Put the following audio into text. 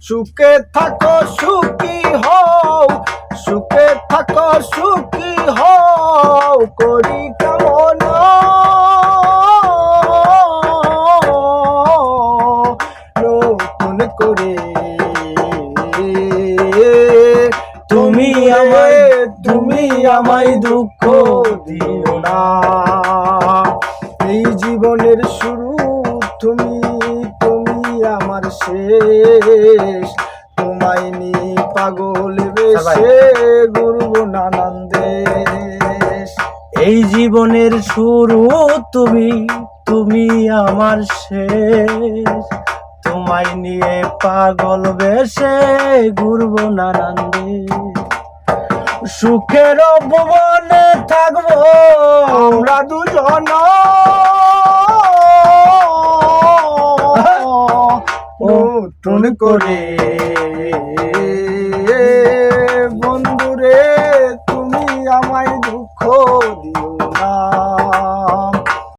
সুখে থাকো সুখী হও, সুখে থাকো সুখী হও করি কামনা। নতুন করে তুমি আমায় দুঃখ দিও না। এই জীবনের শুরু তুমি, তুমি আমার শেষ। তোমায় নিয়ে পাগল বেশে ঘুরব নানান দেশ। এই জীবনের শুরু তুমি, তুমি আমার শেষ। তোমায় নিয়ে পাগল বেশে ঘুরবো নানান দেশ। সুখের ভুবনে থাকবো আমরা দুজন, নতুন করে